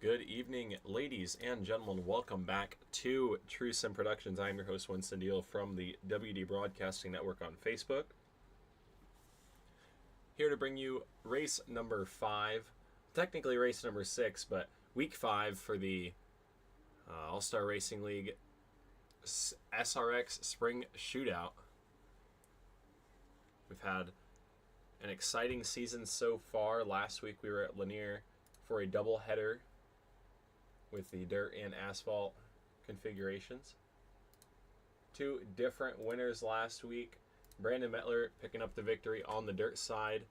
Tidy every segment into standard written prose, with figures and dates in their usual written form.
Good evening, ladies and gentlemen. Welcome back to True Sim Productions. I'm your host, Winston Deal from the WD Broadcasting Network on Facebook. Here to bring you race number 5, technically race number 6, but week 5 for the All-Star Racing League SRX Spring Shootout. We've had an exciting season so far. Last week we were at Lanier for a doubleheader with the dirt and asphalt configurations. Two different winners last week. Brandon Mettler picking up the victory on the dirt side.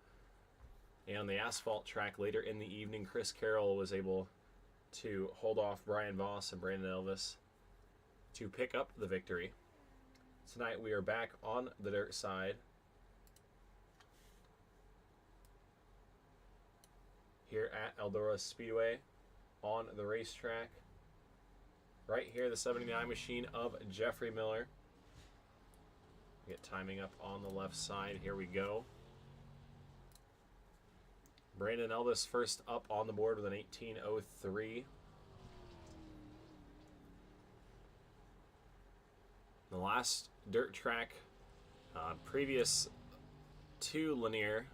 And on the asphalt track later in the evening, Chris Carroll was able to hold off Brian Voss and Brandon Elvis to pick up the victory. Tonight we are back on the dirt side here at Eldora Speedway on the racetrack. Right here, the 79 machine of Jeffrey Miller. Get timing up on the left side. Here we go. Brandon Elvis first up on the board with an 18:03. The last dirt track previous to Lanier,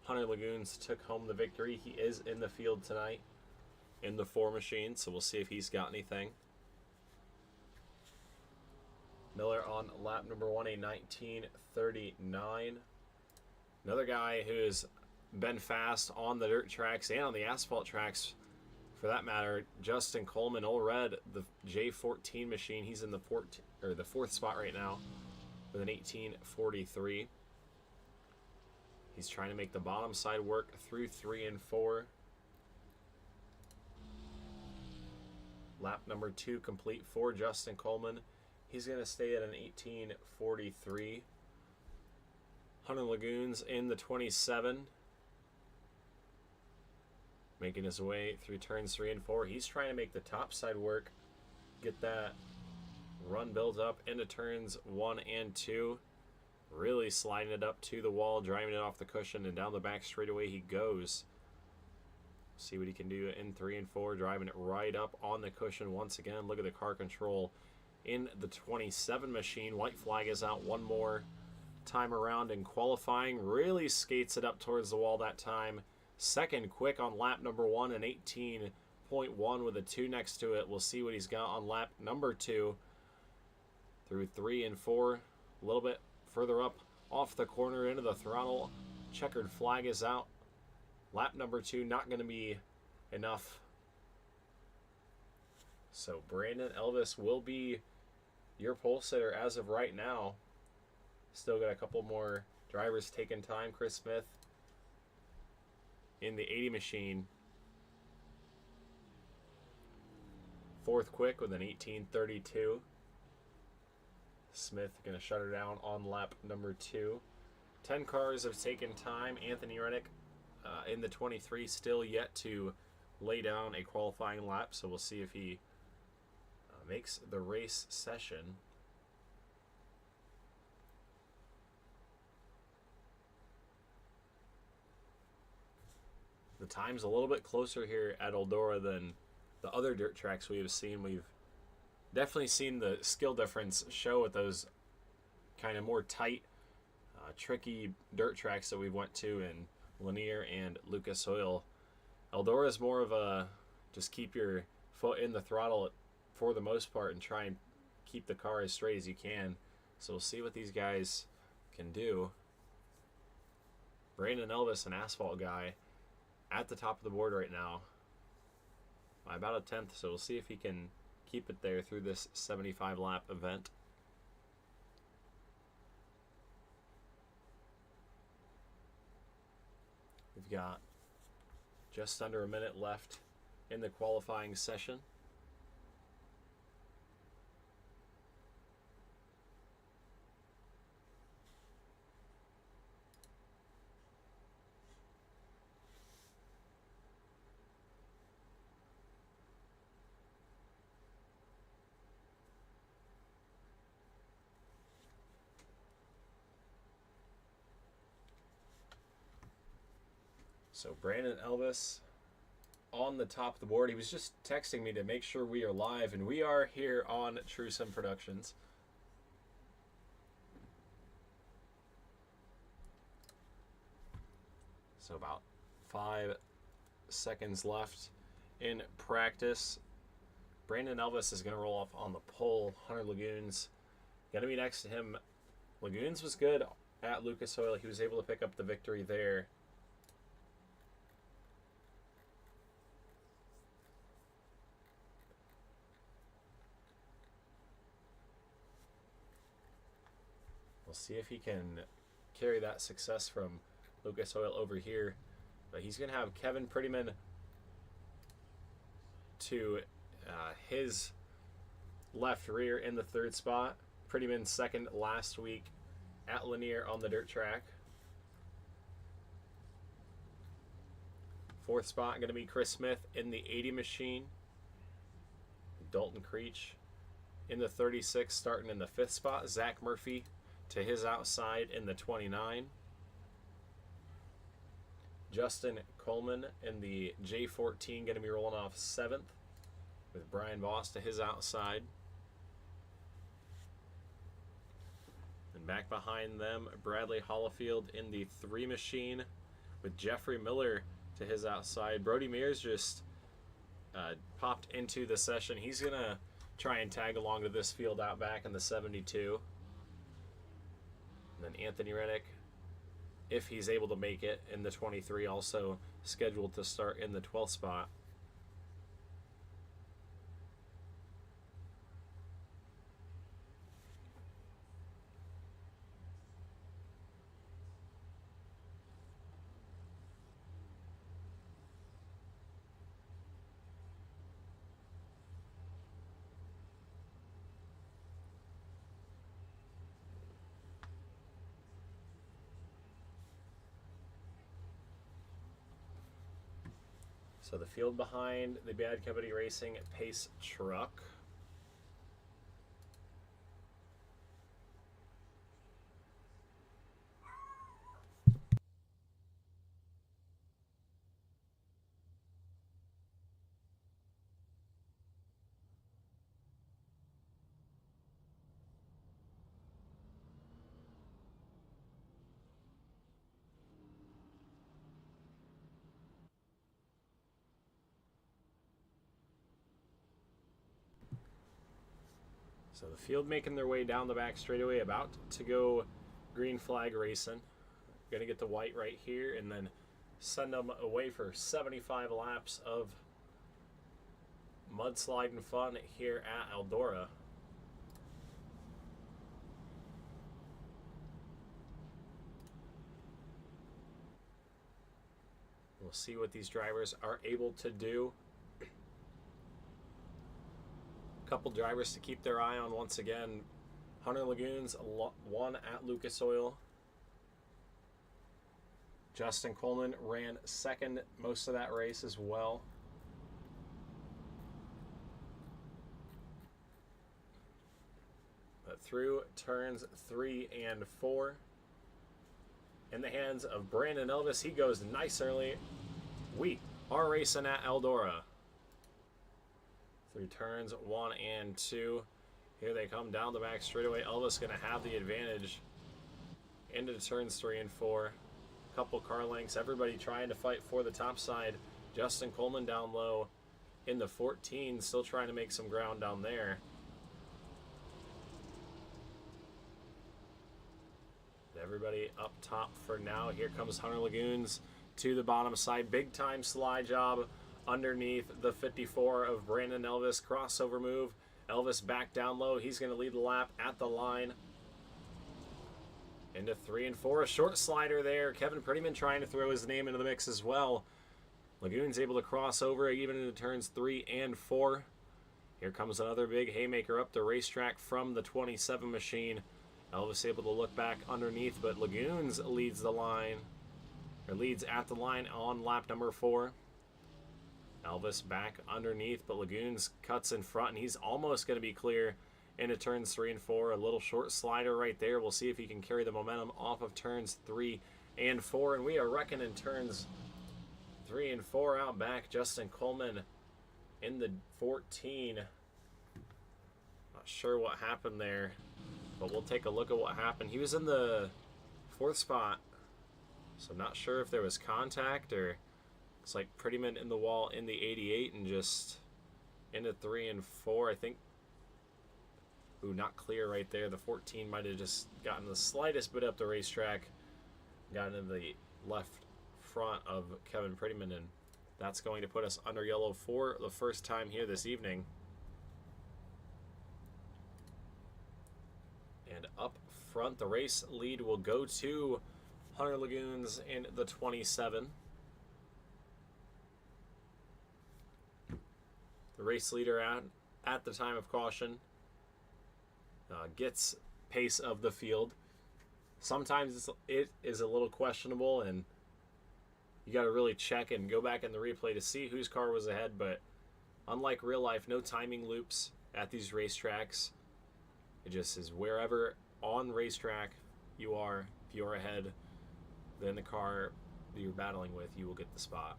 Hunter Lagoons took home the victory. He is in the field tonight in the 4 machine, so we'll see if he's got anything. Miller on lap number 1, a 19:39. Another guy who's been fast on the dirt tracks and on the asphalt tracks, for that matter, Justin Coleman, Old Red, the J14 machine. He's in the 4th spot right now with an 18:43. He's trying to make the bottom side work through 3 and 4. Lap number 2 complete for Justin Coleman. He's going to stay at an 18:43. Hunter Lagoons in the 27. Making his way through turns 3 and 4. He's trying to make the top side work. Get that run built up into turns 1 and 2. Really sliding it up to the wall, driving it off the cushion, and down the back straightaway he goes. See what he can do in 3 and 4, driving it right up on the cushion once again. Look at the car control in the 27 machine. White flag is out one more time around in qualifying. Really skates it up towards the wall that time. Second quick on lap number 1, an 18.1 with a 2 next to it. We'll see what he's got on lap number 2. Through 3 and 4, a little bit further up off the corner into the throttle. Checkered flag is out. Lap number 2 not going to be enough. So Brandon Elvis will be your pole sitter as of right now. Still got a couple more drivers taking time. Chris Smith in the 80 machine. 4th quick with an 18:32. Smith going to shut her down on lap number 2. 10 cars have taken time. Anthony Reddick in the 23 still yet to lay down a qualifying lap, so we'll see if he makes the race session. The time's a little bit closer here at Eldora than the other dirt tracks we have seen. We've definitely seen the skill difference show at those kind of more tight, tricky dirt tracks that we went to in Lanier and Lucas Oil. Eldora is more of a just keep your foot in the throttle for the most part and try and keep the car as straight as you can. So we'll see what these guys can do. Brandon Elvis, an asphalt guy, at the top of the board right now by about a 10th, so we'll see if he can keep it there through this 75 lap event. We've got just under a minute left in the qualifying session. So Brandon Elvis on the top of the board. He was just texting me to make sure we are live, and we are here on True Sim Productions. So about 5 seconds left in practice. Brandon Elvis is going to roll off on the pole. Hunter Lagoons going to be next to him. Lagoons was good at Lucas Oil. He was able to pick up the victory there. We'll see if he can carry that success from Lucas Oil over here. But he's going to have Kevin Prettyman to his left rear in the 3rd spot. Prettyman second last week at Lanier on the dirt track. 4th spot going to be Chris Smith in the 80 machine. Dalton Creech in the 36, starting in the 5th spot. Zach Murphy to his outside in the 29. Justin Coleman in the J14 going to be rolling off 7th with Brian Voss to his outside. And back behind them, Bradley Hollifield in the 3 machine with Jeffrey Miller to his outside. Brody Mears just popped into the session. He's going to try and tag along to this field out back in the 72. And then Anthony Reddick, if he's able to make it, in the 23, also scheduled to start in the 12th spot. So the field behind the Bad Company Racing pace truck. So the field making their way down the back straightaway, about to go green flag racing. Going to get the white right here and then send them away for 75 laps of mudsliding fun here at Eldora. We'll see what these drivers are able to do. Couple drivers to keep their eye on once again. Hunter Lagoons won at Lucas Oil. Justin Coleman ran second most of that race as well. But through turns 3 and 4, in the hands of Brandon Elvis, he goes nice early. We are racing at Eldora. Through turns 1 and 2. Here they come down the back straightaway. Elvis going to have the advantage into turns 3 and 4. Couple car lengths. Everybody trying to fight for the top side. Justin Coleman down low in the 14. Still trying to make some ground down there. Everybody up top for now. Here comes Hunter Lagoons to the bottom side. Big time slide job underneath the 54 of Brandon Elvis. Crossover move. Elvis back down low. He's going to lead the lap at the line. Into 3 and 4. A short slider there. Kevin Prettyman trying to throw his name into the mix as well. Lagoons able to cross over even into turns 3 and 4. Here comes another big haymaker up the racetrack from the 27 machine. Elvis able to look back underneath, but Lagoons leads the line, or leads at the line on lap number 4. Elvis back underneath, but Lagoons cuts in front, and he's almost going to be clear into turns 3 and 4. A little short slider right there. We'll see if he can carry the momentum off of turns 3 and 4. And we are reckoning turns 3 and 4 out back. Justin Coleman in the 14. Not sure what happened there, but we'll take a look at what happened. He was in the 4th spot, so not sure if there was contact or it's like Prettyman in the wall in the 88 and just into 3 and 4. I think, ooh, not clear right there. The 14 might have just gotten the slightest bit up the racetrack, gotten in the left front of Kevin Prettyman, and that's going to put us under yellow for the first time here this evening. And up front, the race lead will go to Hunter Lagoons in the 27. The race leader at the time of caution gets pace of the field. Sometimes it is a little questionable, and you got to really check and go back in the replay to see whose car was ahead. But unlike real life, no timing loops at these racetracks. It just is wherever on racetrack you are. If you're ahead, then the car that you're battling with, you will get the spot.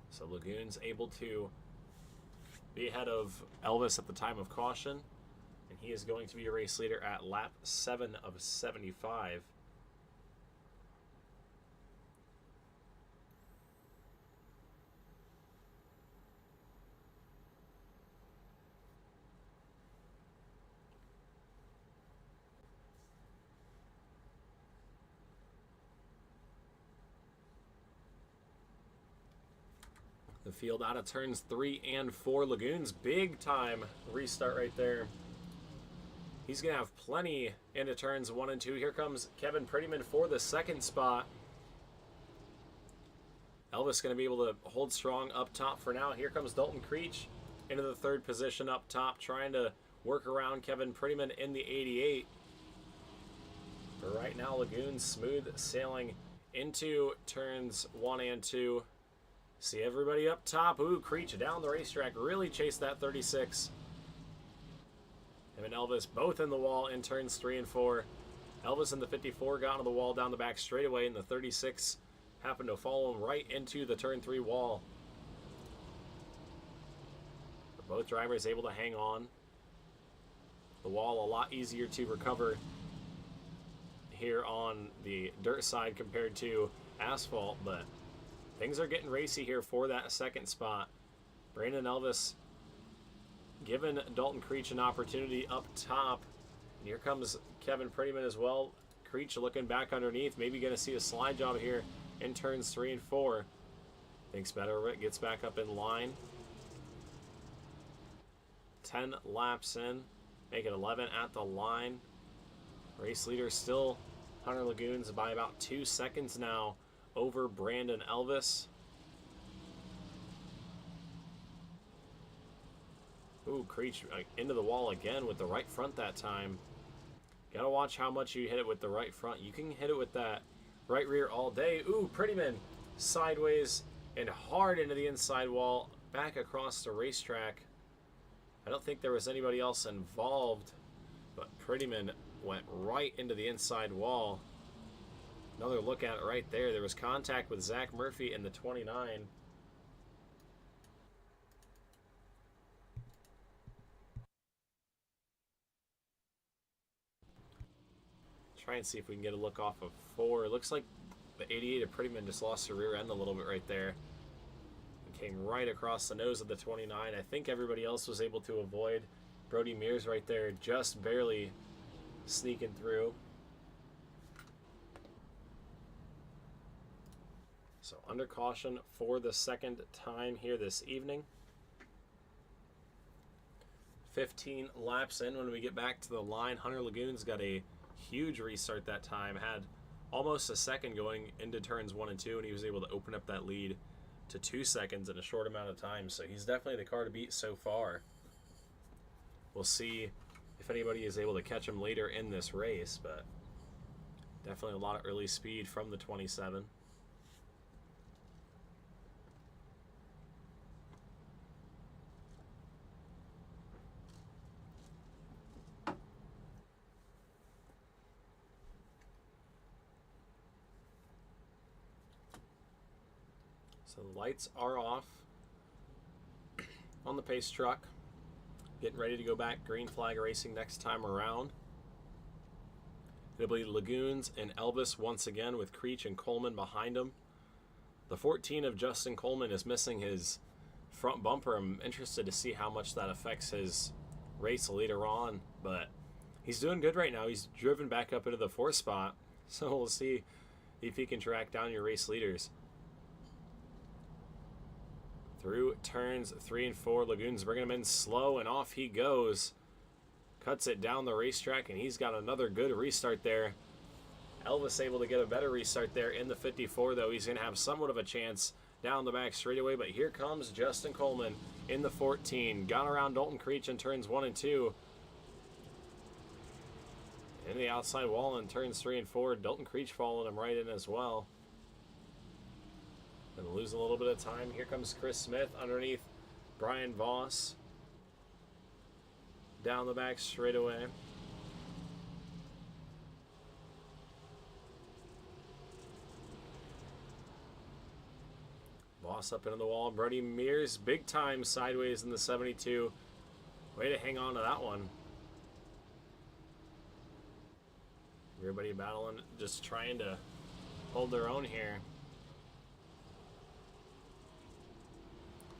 So Lagoon's able to be ahead of Elvis at the time of caution, and he is going to be a race leader at lap 7 of 75. The field out of turns 3 and 4. Lagoons, big time restart right there. He's going to have plenty into turns 1 and 2. Here comes Kevin Prettyman for the 2nd spot. Elvis going to be able to hold strong up top for now. Here comes Dalton Creech into the 3rd position up top, trying to work around Kevin Prettyman in the 88. But right now, Lagoons smooth sailing into turns 1 and 2. See everybody up top. Ooh, Creech down the racetrack. Really chased that 36. Him and Elvis both in the wall in turns 3 and 4. Elvis in the 54 got on the wall down the back straightaway, and the 36 happened to follow him right into the turn 3 wall. But both drivers able to hang on. The wall a lot easier to recover here on the dirt side compared to asphalt, but things are getting racy here for that 2nd spot. Brandon Elvis giving Dalton Creech an opportunity up top. And here comes Kevin Prettyman as well. Creech looking back underneath. Maybe going to see a slide job here in turns 3 and 4. Thinks better of it. Gets back up in line. 10 laps in. Make it 11 at the line. Race leader still Hunter Lagoons by about 2 seconds now over Brandon Elvis. Ooh, Creech into the wall again with the right front that time. Gotta watch how much you hit it with the right front. You can hit it with that right rear all day. Ooh, Prettyman sideways and hard into the inside wall, back across the racetrack. I don't think there was anybody else involved, but Prettyman went right into the inside wall. Another look at it right there. There was contact with Zach Murphy in the 29. Try and see if we can get a look off of 4. It looks like the 88 of Prettyman just lost the rear end a little bit right there. It came right across the nose of the 29. I think everybody else was able to avoid. Brody Mears right there just barely sneaking through. So under caution for the 2nd time here this evening. 15 laps in when we get back to the line. Hunter Lagoons got a huge restart that time. Had almost a second going into turns 1 and 2, and he was able to open up that lead to 2 seconds in a short amount of time. So he's definitely the car to beat so far. We'll see if anybody is able to catch him later in this race, but definitely a lot of early speed from the 27. So the lights are off on the pace truck. Getting ready to go back green flag racing next time around. It'll be Lagoons and Elvis once again with Creech and Coleman behind him. The 14 of Justin Coleman is missing his front bumper. I'm interested to see how much that affects his race later on, but he's doing good right now. He's driven back up into the 4th spot, so we'll see if he can track down your race leaders. Through turns 3 and 4, Lagoons bringing him in slow, and off he goes. Cuts it down the racetrack, and he's got another good restart there. Elvis able to get a better restart there in the 54, though. He's going to have somewhat of a chance down the back straightaway, but here comes Justin Coleman in the 14. Gone around Dalton Creech in turns 1 and 2. In the outside wall in turns 3 and 4. Dalton Creech following him right in as well. Gonna lose a little bit of time. Here comes Chris Smith underneath Brian Voss. Down the back straightaway. Voss up into the wall. Brody Mears, big time sideways in the 72. Way to hang on to that one. Everybody battling, just trying to hold their own here.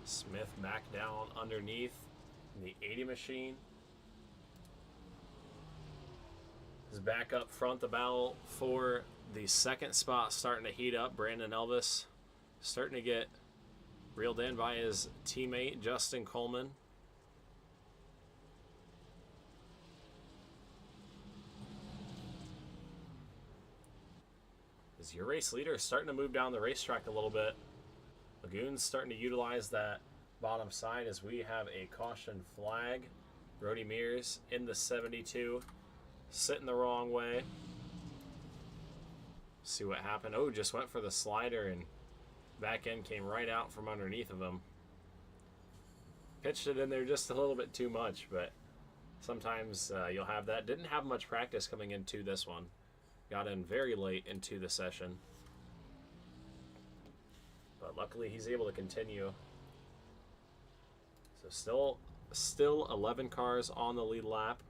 Smith back down underneath the 80 machine. Is back up front. The battle for the 2nd spot starting to heat up. Brandon Elvis starting to get reeled in by his teammate Justin Coleman. As your race leader is starting to move down the racetrack a little bit. Lagoon's starting to utilize that bottom side as we have a caution flag. Brody Mears in the 72. Sitting the wrong way. See what happened. Oh, just went for the slider and back end came right out from underneath of him. Pitched it in there just a little bit too much, but sometimes you'll have that. Didn't have much practice coming into this one. Got in very late into the session. But luckily he's able to continue. So still 11 cars on the lead lap.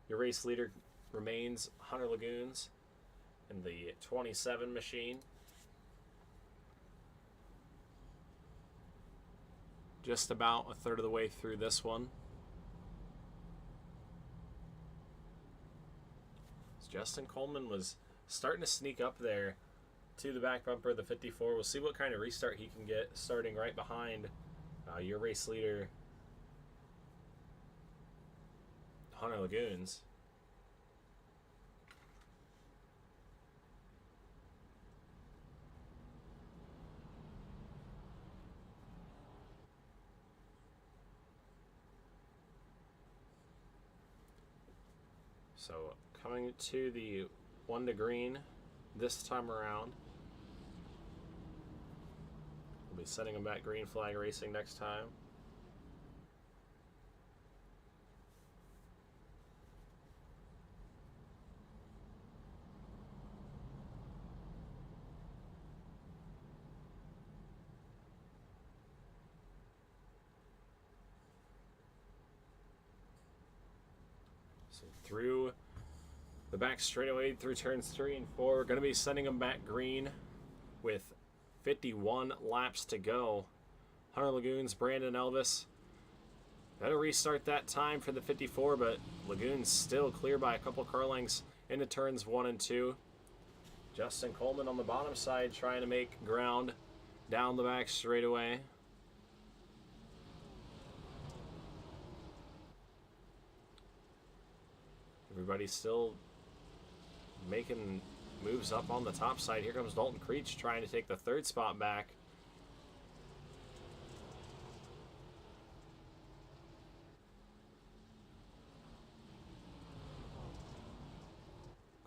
Your race leader remains Hunter Lagoons in the 27 machine. Just about a third of the way through this one. Justin Coleman was starting to sneak up there to the back bumper of the 54. We'll see what kind of restart he can get starting right behind your race leader, Hunter Lagoons. So coming to the 1 to green this time around. We'll be sending them back green flag racing next time. So through the back straightaway, through turns 3 and 4, we're going to be sending them back green with 51 laps to go. Hunter Lagoons, Brandon Elvis. Better restart that time for the 54, but Lagoons still clear by a couple car lengths into turns 1 and 2. Justin Coleman on the bottom side trying to make ground down the back straightaway. Everybody's still making moves up on the top side. Here comes Dalton Creech trying to take the 3rd spot back.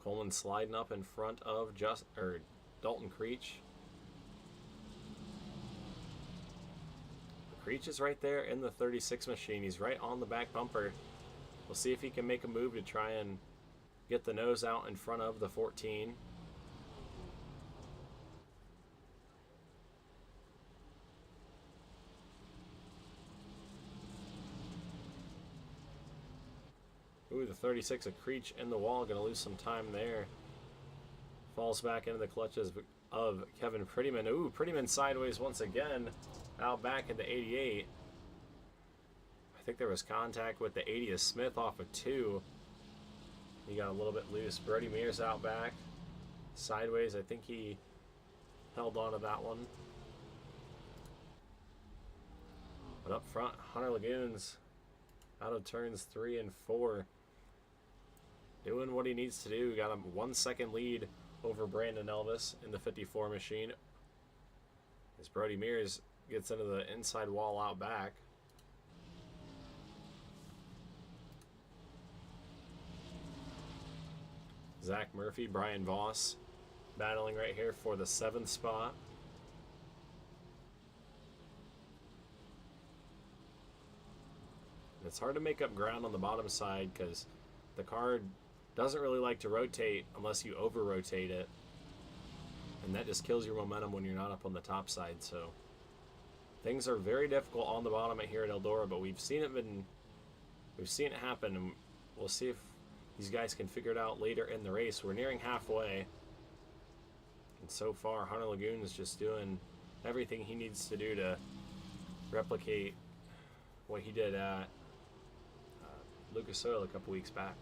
Coleman sliding up in front of Dalton Creech. Creech is right there in the 36 machine. He's right on the back bumper. We'll see if he can make a move to try and get the nose out in front of the 14. Ooh, the 36 of Creech in the wall. Going to lose some time there. Falls back into the clutches of Kevin Prettyman. Ooh, Prettyman sideways once again. Out back into 88. I think there was contact with the 80 of Smith off of 2. He got a little bit loose. Brody Mears out back. Sideways, I think he held on to that one. But up front, Hunter Lagoons out of turns 3 and 4. Doing what he needs to do. Got a 1 second lead over Brandon Elvis in the 54 machine. As Brody Mears gets into the inside wall out back. Zach Murphy, Brian Voss battling right here for the 7th spot. It's hard to make up ground on the bottom side because the car doesn't really like to rotate unless you over-rotate it. And that just kills your momentum when you're not up on the top side. So things are very difficult on the bottom here at Eldora, but we've seen it happen, and we'll see if these guys can figure it out later in the race. We're nearing halfway. And so far, Hunter Lagoon is just doing everything he needs to do to replicate what he did at Lucas Oil a couple weeks back.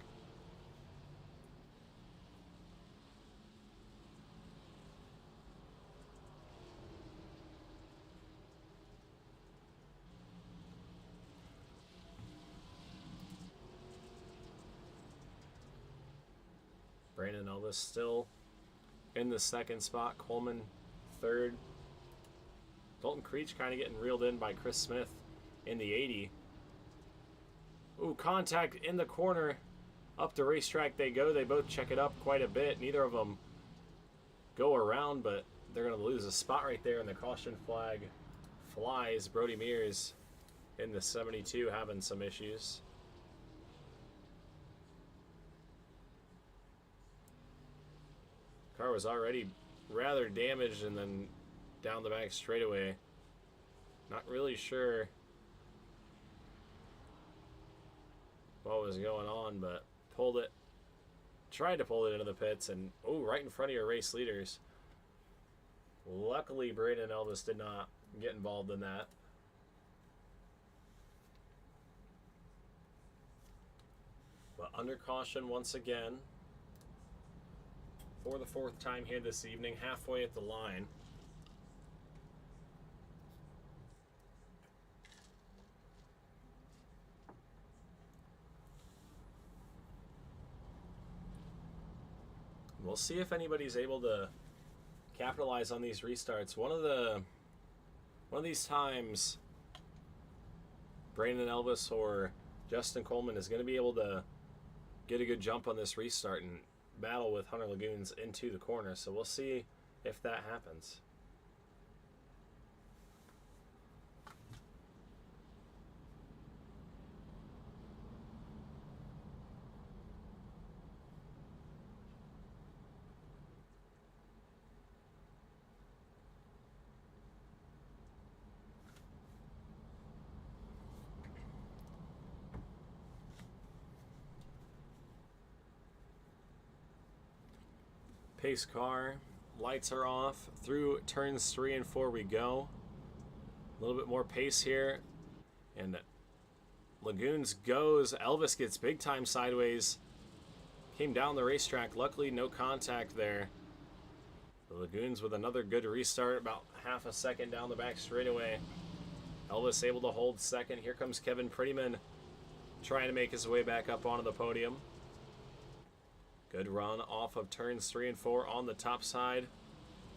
Brandon Elvis still in the 2nd spot. Coleman 3rd. Dalton Creech kind of getting reeled in by Chris Smith in the 80. Ooh, contact in the corner. Up the racetrack they go. They both check it up quite a bit. Neither of them go around, but they're going to lose a spot right there, and the caution flag flies. Brody Mears in the 72 having some issues. Car was already rather damaged, and then down the back straightaway. Not really sure what was going on, but tried to pull it into the pits, and oh, right in front of your race leaders. Luckily, Brandon Elvis did not get involved in that. But under caution once again for the 4th time here this evening, halfway at the line. We'll see if anybody's able to capitalize on these restarts. One of these times, Brandon Elvis or Justin Coleman is going to be able to get a good jump on this restart and battle with Hunter Lagoons into the corner. So we'll see if that happens. Pace car, lights are off. Through turns 3 and 4 we go. A little bit more pace here. And Lagoons goes. Elvis gets big time sideways. Came down the racetrack. Luckily, no contact there. The Lagoons with another good restart. About half a second down the back straightaway. Elvis able to hold 2nd. Here comes Kevin Prettyman trying to make his way back up onto the podium. Good run off of turns 3 and 4 on the top side.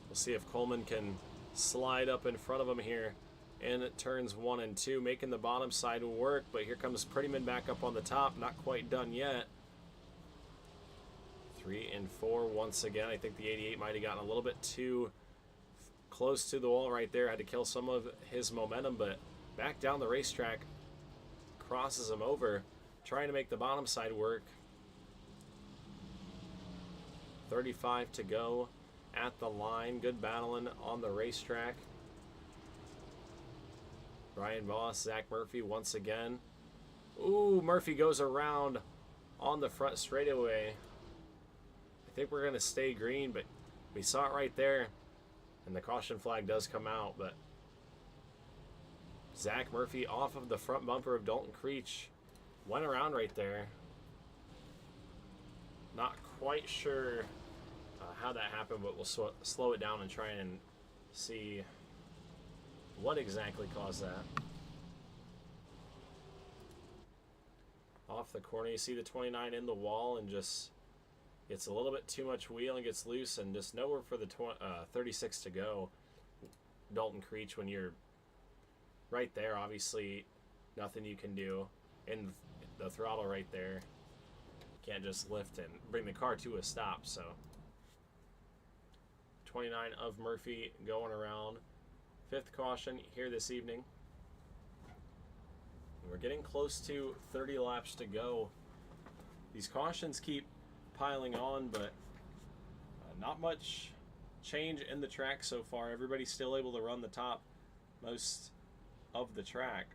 We'll see if Coleman can slide up in front of him here in turns 1 and 2, making the bottom side work. But here comes Prettyman back up on the top. Not quite done yet. 3 and 4 once again. I think the 88 might have gotten a little bit too close to the wall right there. Had to kill some of his momentum, but back down the racetrack. Crosses him over, trying to make the bottom side work. 35 to go at the line. Good battling on the racetrack. Brian Voss, Zach Murphy once again. Ooh, Murphy goes around on the front straightaway. I think we're going to stay green, but we saw it right there. And the caution flag does come out, but Zach Murphy off of the front bumper of Dalton Creech. Went around right there. Not quite sure how that happened, but we'll slow it down and try and see what exactly caused that. Off the corner, you see the 29 in the wall and just gets a little bit too much wheel and gets loose, and just nowhere for the 36 to go. Dalton Creech, when you're right there, obviously nothing you can do. In the throttle right there, can't just lift and bring the car to a stop. So 29 of Murphy going around. 5th caution here this evening. We're getting close to 30 laps to go. These cautions keep piling on, but not much change in the track so far. Everybody's still able to run the top most of the track.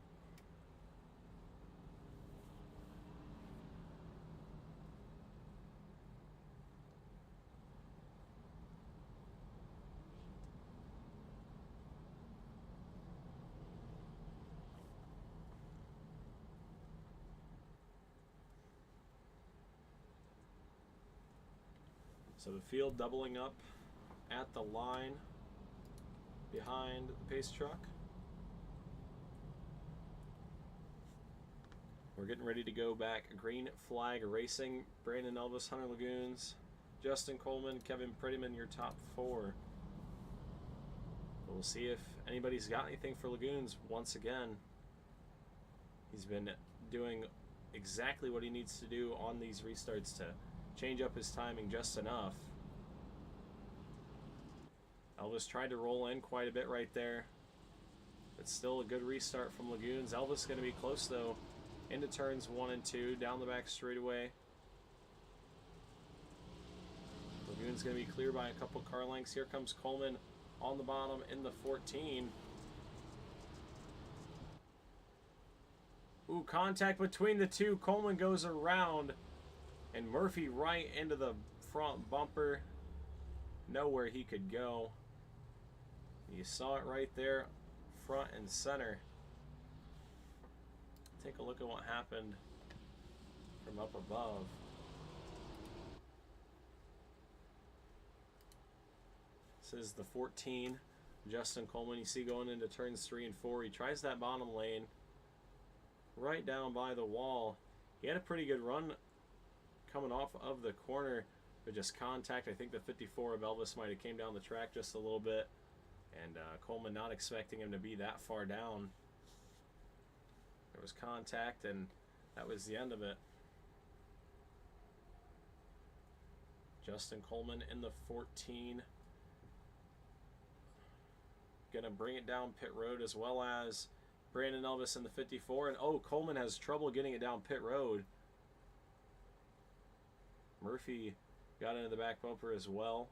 So the field doubling up at the line behind the pace truck. We're getting ready to go back. Green flag racing. Brandon Elvis, Hunter Lagoons, Justin Coleman, Kevin Prettyman, your top 4. We'll see if anybody's got anything for Lagoons once again. He's been doing exactly what he needs to do on these restarts to change up his timing just enough. Elvis tried to roll in quite a bit right there, but still a good restart from Lagoons. Elvis going to be close though, into turns 1 and 2, down the back straightaway. Lagoons going to be clear by a couple car lengths. Here comes Coleman on the bottom in the 14. Ooh, contact between the two. Coleman goes around, and Murphy right into the front bumper. Nowhere he could go. You saw it right there, front and center. Take a look at what happened from up above. This is the 14. Justin Coleman, you see going into turns 3 and 4. He tries that bottom lane right down by the wall. He had a pretty good run coming off of the corner, but just contact. I think the 54 of Elvis might have came down the track just a little bit, and Coleman not expecting him to be that far down. There was contact, and that was the end of it. Justin Coleman in the 14. Gonna bring it down pit road, as well as Brandon Elvis in the 54. And oh, Coleman has trouble getting it down pit road. Murphy got into the back bumper as well.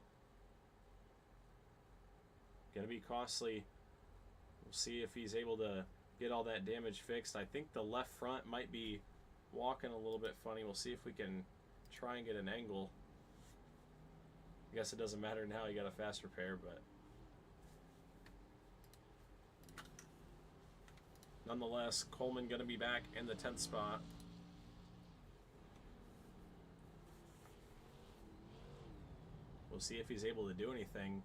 Gonna be costly. We'll see if he's able to get all that damage fixed. I think the left front might be walking a little bit funny. We'll see if we can try and get an angle. I guess it doesn't matter now, you got a fast repair, but nonetheless, Coleman gonna be back in the 10th spot. We'll see if he's able to do anything.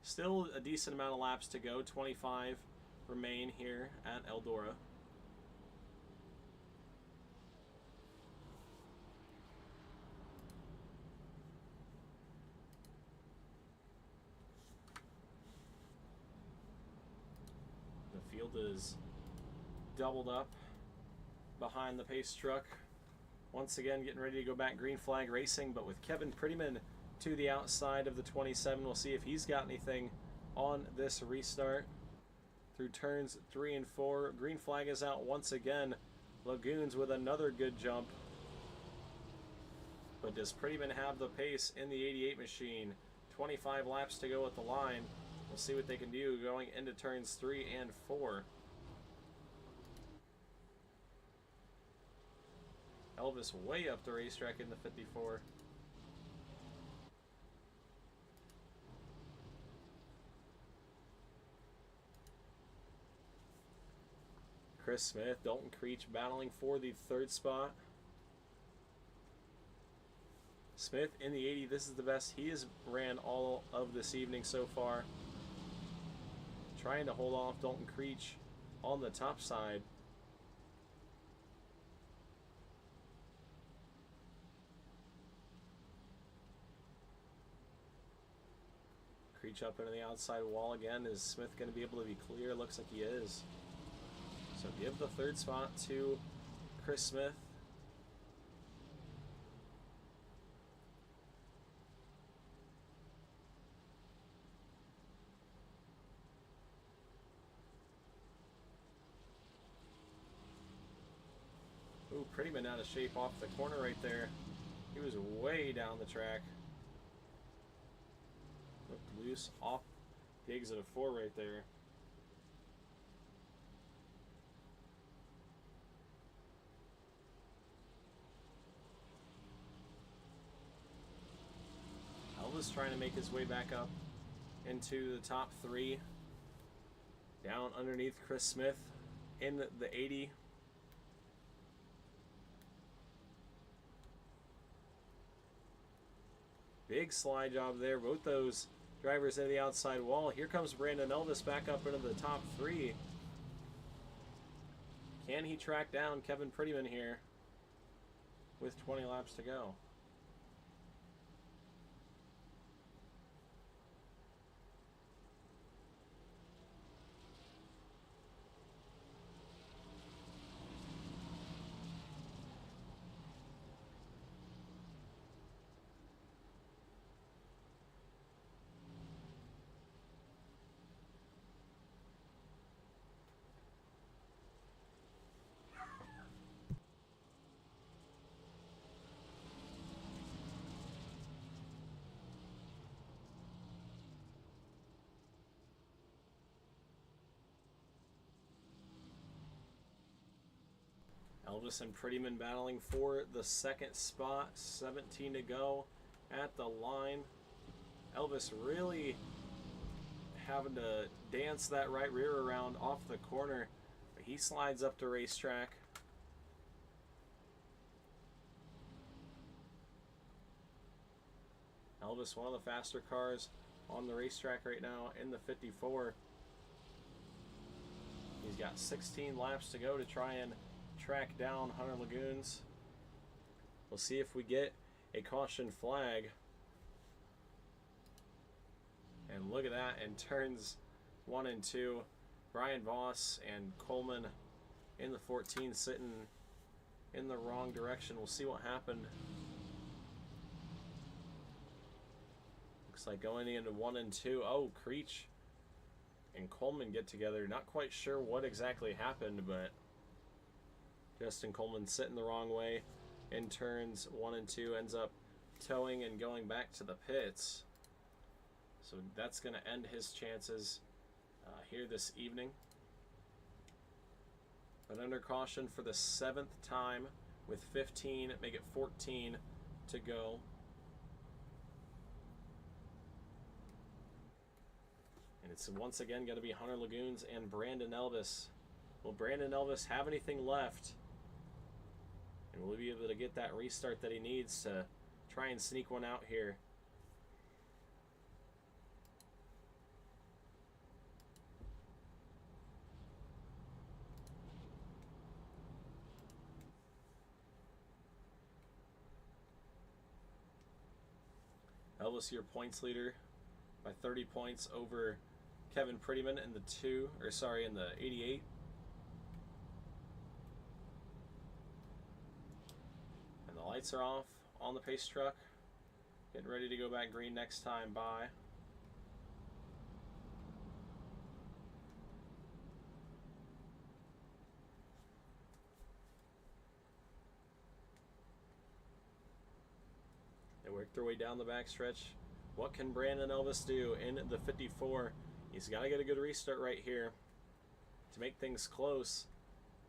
Still a decent amount of laps to go. 25 remain here at Eldora. The field is doubled up behind the pace truck. Once again, getting ready to go back green flag racing, but with Kevin Prettyman to the outside of the 27. We'll see if he's got anything on this restart. Through turns 3 and 4. Green flag is out once again. Lagoons with another good jump. But does Prettyman have the pace in the 88 machine? 25 laps to go at the line. We'll see what they can do going into turns 3 and 4. Elvis way up the racetrack in the 54. Chris Smith, Dalton Creech battling for the 3rd spot. Smith in the 80, this is the best he has ran all of this evening so far. Trying to hold off Dalton Creech on the top side. Creech up into the outside wall again. Is Smith going to be able to be clear? Looks like he is. So give the 3rd spot to Chris Smith. Ooh, Prettyman out of shape off the corner right there. He was way down the track. Looked loose off the exit of 4 right there. Elvis trying to make his way back up into the top 3. Down underneath Chris Smith in the 80. Big slide job there. Both those drivers into the outside wall. Here comes Brandon Elvis back up into the top 3. Can he track down Kevin Prettyman here with 20 laps to go? Elvis and Prettyman battling for the 2nd spot. 17 to go at the line. Elvis really having to dance that right rear around off the corner. But he slides up the racetrack. Elvis, one of the faster cars on the racetrack right now in the 54. He's got 16 laps to go to try and track down Hunter Lagoons. We'll see if we get a caution flag. And look at that, in turns 1 and 2, Brian Voss and Coleman in the 14 sitting in the wrong direction. We'll see what happened. Looks like going into 1 and 2. Oh, Creech and Coleman get together. Not quite sure what exactly happened, but Justin Coleman sitting the wrong way in turns 1 and 2, ends up towing and going back to the pits. So that's going to end his chances here this evening. But under caution for the 7th time with 15, make it 14 to go. And it's once again going to be Hunter Lagoons and Brandon Elvis. Will Brandon Elvis have anything left? And will he be able to get that restart that he needs to try and sneak one out here? Elvis, your points leader by 30 points over Kevin Prettyman in the 88. And the lights are off on the pace truck. Getting ready to go back green next time by. They work their way down the backstretch. What can Brandon Elvis do in the 54? He's got to get a good restart right here to make things close.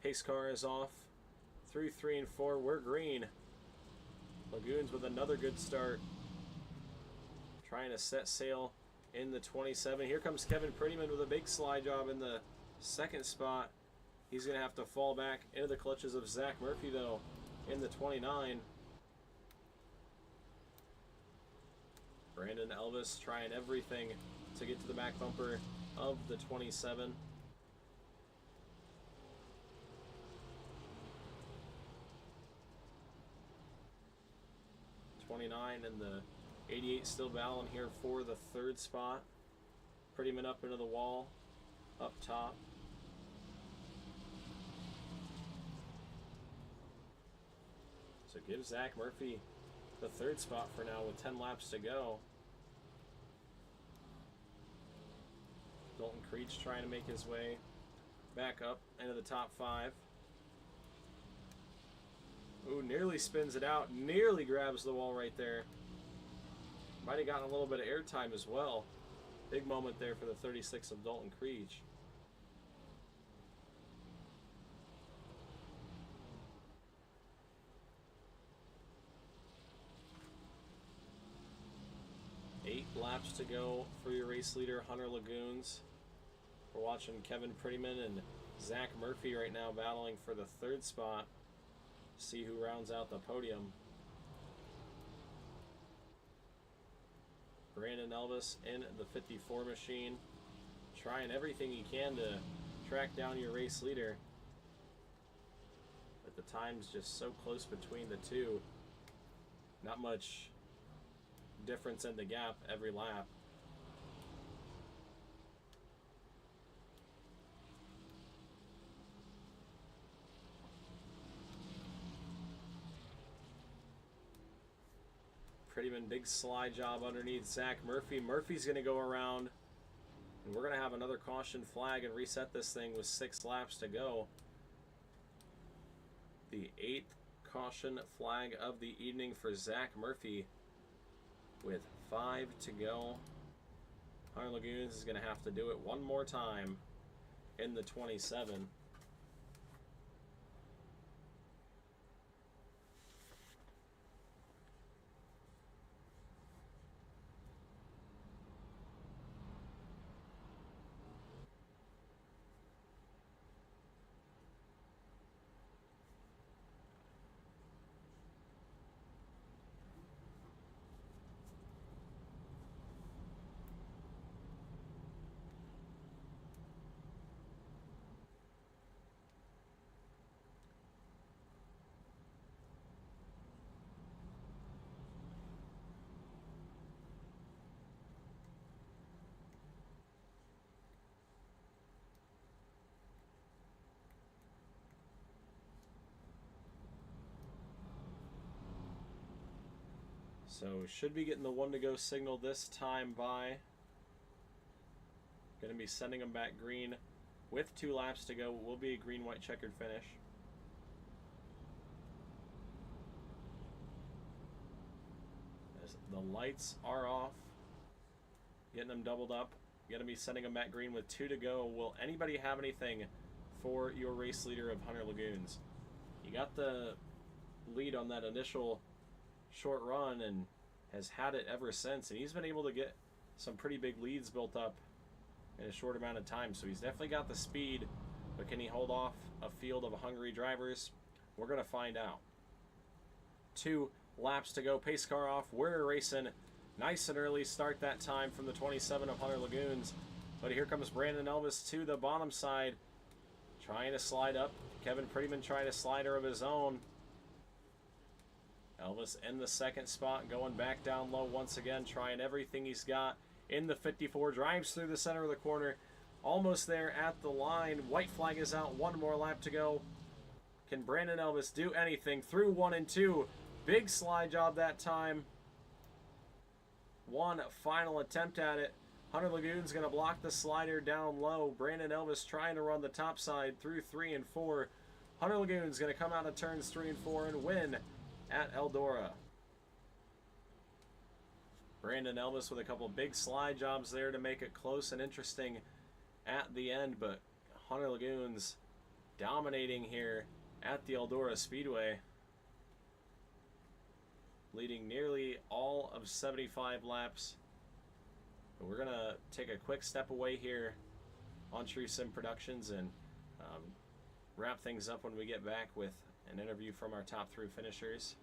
Pace car is off through 3 and 4. We're green. Lagoons with another good start. Trying to set sail in the 27. Here comes Kevin Prettyman with a big slide job in the second spot. He's going to have to fall back into the clutches of Zach Murphy, though, in the 29. Brandon Elvis trying everything to get to the back bumper of the 27. 29 and the 88 still battling here for the third spot. Prettyman up into the wall, up top. So give Zach Murphy the third spot for now with 10 laps to go. Dalton Creech trying to make his way back up into the top 5. Ooh, nearly spins it out. Nearly grabs the wall right there. Might have gotten a little bit of airtime as well. Big moment there for the 36 of Dalton Creech. Eight laps to go for your race leader, Hunter Lagoons. We're watching Kevin Prettyman and Zach Murphy right now battling for the third spot. See who rounds out the podium. Brandon Elvis in the 54 machine, trying everything he can to track down your race leader. But the time's just so close between the two. Not much difference in the gap every lap. Prettyman, big slide job underneath Zach Murphy. Murphy's going to go around, and we're going to have another caution flag and reset this thing with 6 laps to go. The 8th caution flag of the evening for Zach Murphy with 5 to go. Hunter Lagoons is going to have to do it one more time in the 27. So should be getting the 1 to go signal this time by. Going to be sending them back green with 2 laps to go. It will be a green-white checkered finish. As the lights are off, getting them doubled up. Going to be sending them back green with 2 to go. Will anybody have anything for your race leader of Hunter Lagoons? You got the lead on that initial short run and has had it ever since, and he's been able to get some pretty big leads built up in a short amount of time. So he's definitely got the speed, but can he hold off a field of hungry drivers? We're going to find out. 2 laps to go. Pace car off. We're racing nice and early start that time from the 27 of Hunter Lagoons. But here comes Brandon Elvis to the bottom side, trying to slide up. Kevin Prettyman trying to slide her of his own. Elvis in the second spot, going back down low once again, trying everything he's got in the 54. Drives through the center of the corner, almost there at the line. White flag is out, 1 more lap to go. Can Brandon Elvis do anything through 1 and 2? Big slide job that time. One final attempt at it. Hunter Lagoon's going to block the slider down low. Brandon Elvis trying to run the top side through 3 and 4. Hunter Lagoon's going to come out of turns 3 and 4 and win at Eldora. Brandon Elvis with a couple big slide jobs there to make it close and interesting at the end, but Hunter Lagoons dominating here at the Eldora Speedway, leading nearly all of 75 laps. But we're going to take a quick step away here on True Sim Productions and wrap things up when we get back with an interview from our top 3 finishers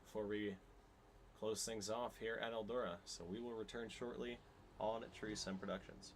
before we close things off here at Eldora. So we will return shortly on True Sim Productions.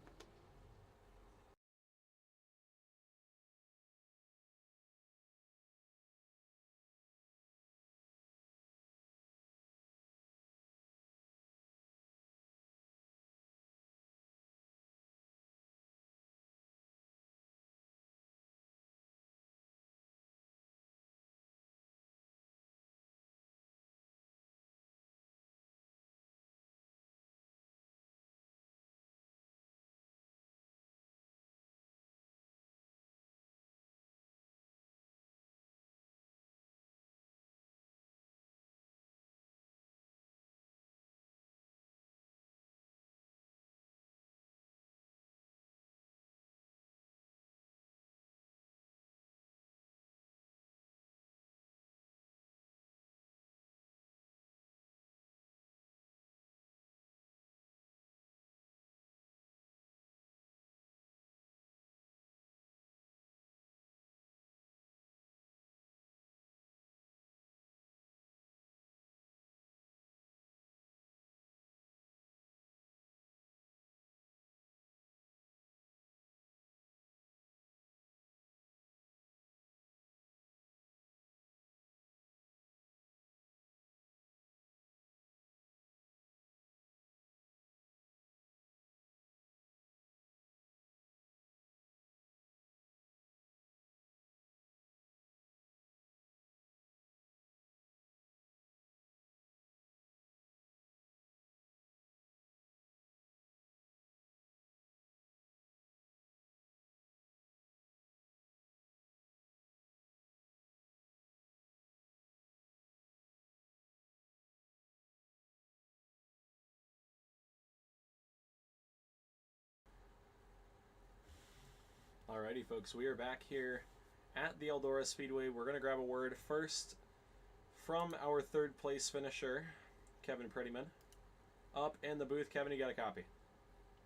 Alrighty, folks, we are back here at the Eldora Speedway. We're going to grab a word first from our 3rd place finisher, Kevin Prettyman. Up in the booth, Kevin, you got a copy?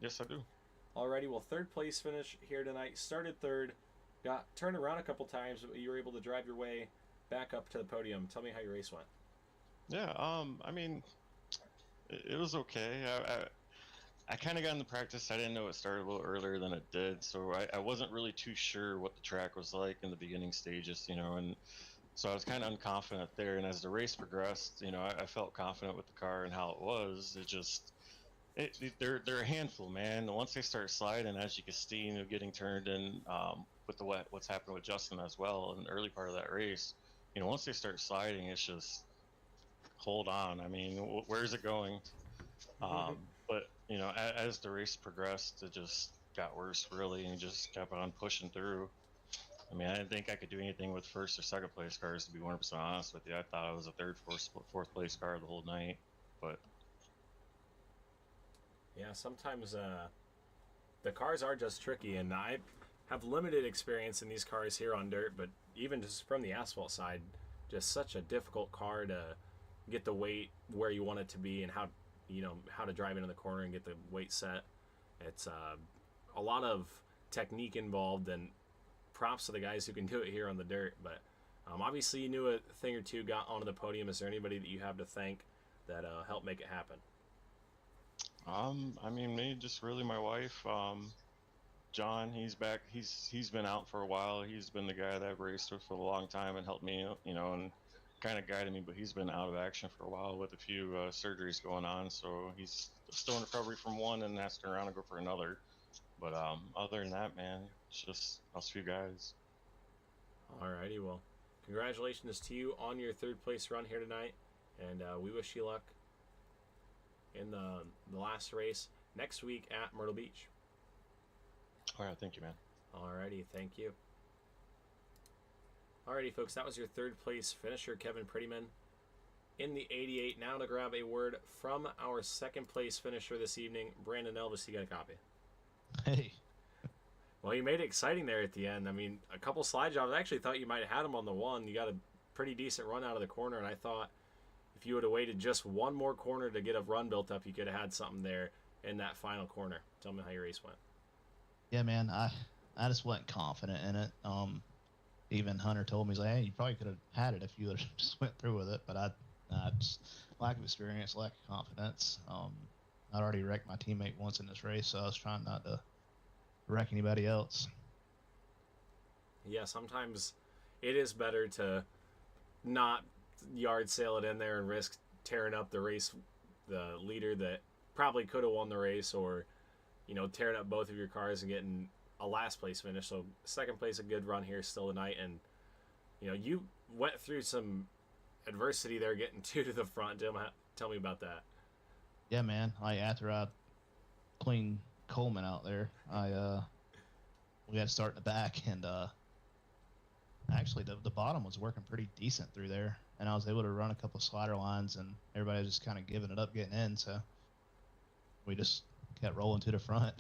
Yes, I do. Alrighty, well, 3rd place finish here tonight. Started 3rd, got turned around a couple times, but you were able to drive your way back up to the podium. Tell me how your race went. Yeah, I mean, it was okay. I kind of got into practice. I didn't know it started a little earlier than it did, so I wasn't really too sure what the track was like in the beginning stages, you know, and so I was kind of unconfident there. And as the race progressed, you know, I felt confident with the car and how it was. It just, they're a handful, man. Once they start sliding, as you can see, you know, getting turned in with what's happened with Justin as well in the early part of that race, you know, once they start sliding, it's just hold on. I mean, where's it going? But you know, as the race progressed, it just got worse, really, and just kept on pushing through. I mean, I didn't think I could do anything with 1st or 2nd place cars, to be 100% honest with you. I thought I was a 3rd, 4th place car the whole night, but yeah, sometimes the cars are just tricky, and I have limited experience in these cars here on dirt, but even just from the asphalt side, just such a difficult car to get the weight where you want it to be and how to drive into the corner and get the weight set. It's a lot of technique involved, and props to the guys who can do it here on the dirt. But obviously you knew a thing or two, got onto the podium. Is there anybody that you have to thank that helped make it happen? I mean, me, just really my wife. John, he's back. He's been out for a while. He's been the guy that I've raced with for a long time and helped me, you know, and kind of guided me. But he's been out of action for a while with a few surgeries going on, so he's still in recovery from one and has to turn around and go for another. But other than that, man, it's just us few guys. Alrighty, well, congratulations to you on your 3rd place run here tonight, and we wish you luck in the last race next week at Myrtle Beach. All right, thank you, man. Alrighty, thank you. Alrighty, folks, that was your 3rd place finisher, Kevin Prettyman, in the 88. Now to grab a word from our 2nd place finisher this evening, Brandon Elvis. You got a copy? Hey. Well, you made it exciting there at the end. I mean, a couple slide jobs. I actually thought you might have had him on the one. You got a pretty decent run out of the corner, and I thought if you would have waited just one more corner to get a run built up, you could have had something there in that final corner. Tell me how your race went. Yeah, man, I just wasn't confident in it. Even Hunter told me, he's like, hey, you probably could have had it if you would have just went through with it. But I just lack of experience, lack of confidence. I'd already wrecked my teammate once in this race, so I was trying not to wreck anybody else. Yeah, sometimes it is better to not yard sale it in there and risk tearing up the leader that probably could have won the race, or tearing up both of your cars and getting a last place finish. So second place, a good run here still tonight, and you went through some adversity there getting two to the front. Tell me about that. Yeah, man. After I cleaned Coleman out there, we had to start in the back, and actually the bottom was working pretty decent through there, and I was able to run a couple slider lines, and everybody was just kind of giving it up getting in, so we just kept rolling to the front,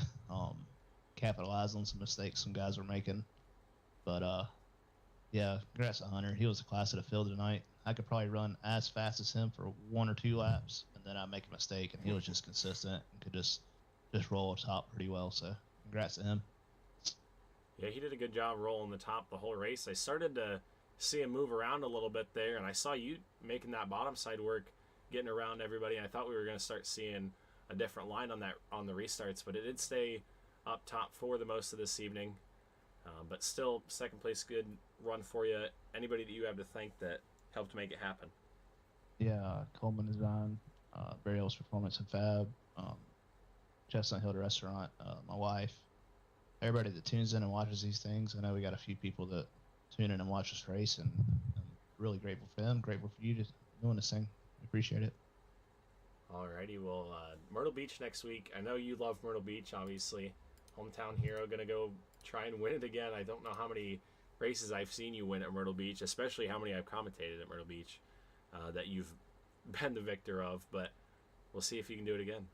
capitalized on some mistakes some guys were making. But yeah, congrats to Hunter. He was the class of the field tonight. I could probably run as fast as him for 1 or 2 laps, and then I'd make a mistake, and he was just consistent and could just roll top pretty well. So congrats to him. Yeah, he did a good job rolling the top the whole race. I started to see him move around a little bit there, and I saw you making that bottom side work, getting around everybody. And I thought we were going to start seeing a different line on the restarts, but it did stay up top for the most of this evening. But still, second place, good run for you. Anybody that you have to thank that helped make it happen? Yeah, Coleman Design, Burial's Performance and Fab, Chestnut Hill Restaurant, my wife, everybody that tunes in and watches these things. I know we got a few people that tune in and watch this race, and I'm really grateful for them, grateful for you just doing this thing. I appreciate it. Alrighty, well, Myrtle Beach next week. I know you love Myrtle Beach, obviously. Hometown hero, gonna go try and win it again. I don't know how many races I've seen you win at Myrtle Beach, especially how many I've commentated at Myrtle Beach that you've been the victor of, but we'll see if you can do it again.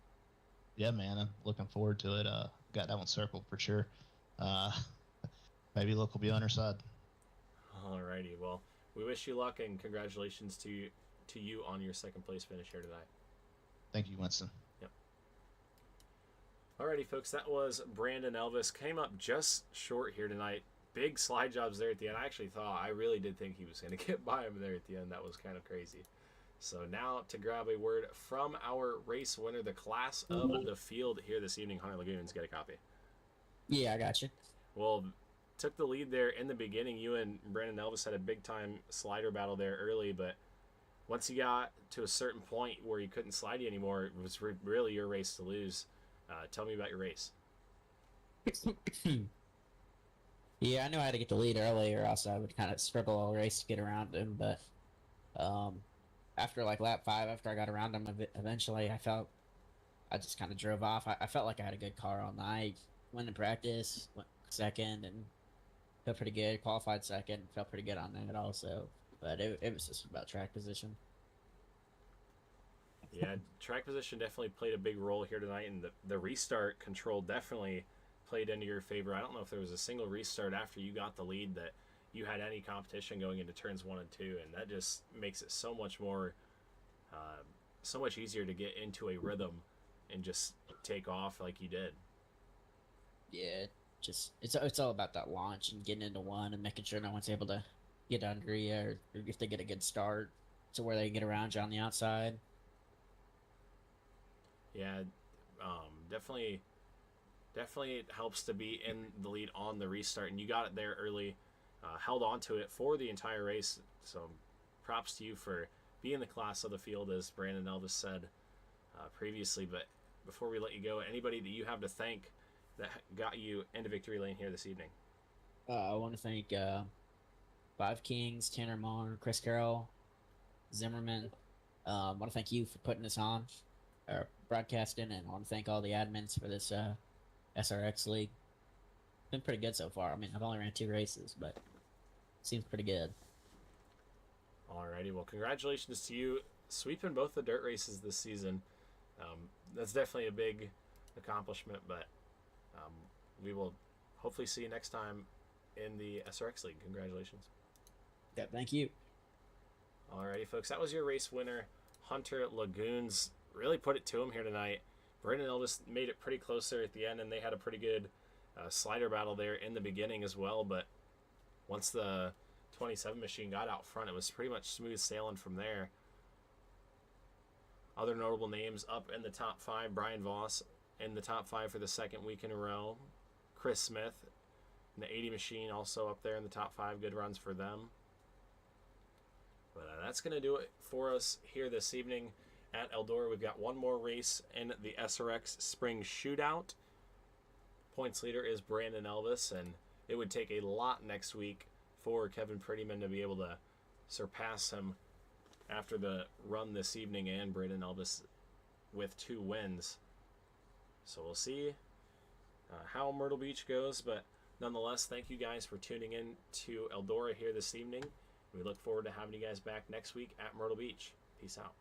Yeah, man, I'm looking forward to it. Got that one circled for sure. Maybe Luke will be on our side. Alrighty, well, we wish you luck and congratulations to you on your second place finish here tonight. Thank you, Winston. Yep. Alrighty, folks, that was Brandon Elvis. Came up just short here tonight. Big slide jobs there at the end. I really did think he was going to get by him there at the end. That was kind of crazy. So now to grab a word from our race winner, the class of the field here this evening. Hunter Lagoons, get a copy. Yeah, I got you. Well, took the lead there in the beginning. You and Brandon Elvis had a big-time slider battle there early, but once you got to a certain point where you couldn't slide you anymore, it was really your race to lose. Tell me about your race. Yeah, I knew I had to get the lead early, or else I would kind of scribble all race to get around him. But after like lap 5, after I got around him, eventually I just kind of drove off. I felt like I had a good car all night. Went in practice, went second, and felt pretty good. Qualified second, felt pretty good on that also. But it was just about track position. Yeah, track position definitely played a big role here tonight, and the restart control definitely played into your favor. I don't know if there was a single restart after you got the lead that you had any competition going into turns 1 and 2, and that just makes it so much more, so much easier to get into a rhythm and just take off like you did. Yeah, just it's all about that launch and getting into one and making sure no one's able to get under you, or if they get a good start to where they can get around you on the outside. Yeah, definitely it helps to be in the lead on the restart, and you got it there early, held on to it for the entire race, so props to you for being the class of the field, as Brandon Elvis said previously. But before we let you go, anybody that you have to thank that got you into victory lane here this evening? I want to thank Five Kings, Tanner Marr, Chris Carroll, Zimmerman. I want to thank you for putting this on, or broadcasting, and I want to thank all the admins for this SRX league. It's been pretty good so far. I mean, I've only ran 2 races, but it seems pretty good. Alrighty, well, congratulations to you sweeping both the dirt races this season. That's definitely a big accomplishment, but we will hopefully see you next time in the SRX League. Congratulations. Yeah, thank you. Alrighty, folks, that was your race winner, Hunter Lagoons. Really put it to him here tonight. Brandon Elvis made it pretty close there at the end, and they had a pretty good slider battle there in the beginning as well. But once the 27 machine got out front, it was pretty much smooth sailing from there. Other notable names up in the top 5, Brian Voss in the top 5 for the second week in a row. Chris Smith in the 80 machine also up there in the top 5. Good runs for them. But that's going to do it for us here this evening at Eldora. We've got one more race in the SRX Spring Shootout. Points leader is Brandon Elvis, and it would take a lot next week for Kevin Prettyman to be able to surpass him after the run this evening, and Brandon Elvis with 2 wins. So we'll see how Myrtle Beach goes, but nonetheless, thank you guys for tuning in to Eldora here this evening. We look forward to having you guys back next week at Myrtle Beach. Peace out.